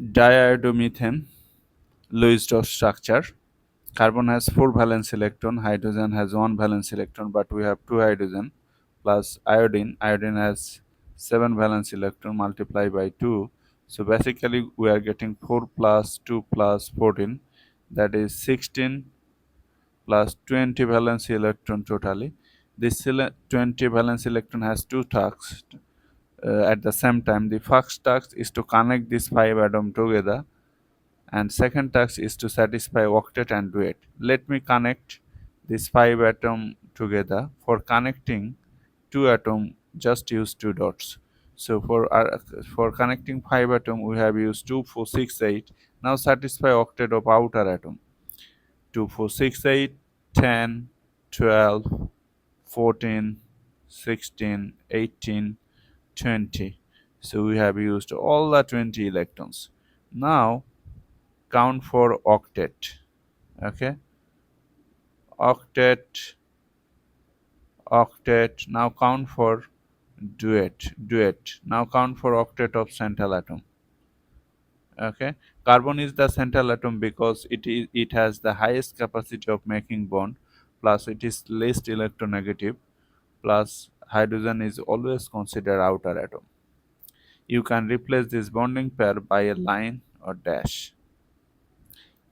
Diiodomethane Lewis structure. Carbon has 4 valence electron, hydrogen has 1 valence electron, but we have 2 hydrogen, plus iodine. Iodine has 7 valence electron multiplied by 2. So basically we are getting 4 plus 2 plus 14, that is 16 plus 20 valence electron totally. This 20 valence electron has two tasks at the same time. The first task is to connect these 5 atoms together, and second task is to satisfy octet and duet. Let me connect these 5 atoms together. For connecting 2 atoms, just use 2 dots. So for connecting 5 atoms, we have used 2, 4, 6, 8. Now satisfy octet of outer atom. 2, 4, 6, 8, 10, 12, 14, 16, 18, 20. So we have used all the 20 electrons. Now count for octet. Okay, octet, octet. Now count for duet. Now count for octet of central atom. Okay, carbon is the central atom because it has the highest capacity of making bond, plus it is least electronegative, plus hydrogen is always considered outer atom. You can replace this bonding pair by a line or dash.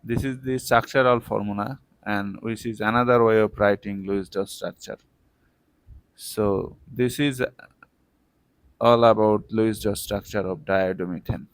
This is the structural formula, and which is another way of writing Lewis structure. So this is all about Lewis structure of diiodomethane.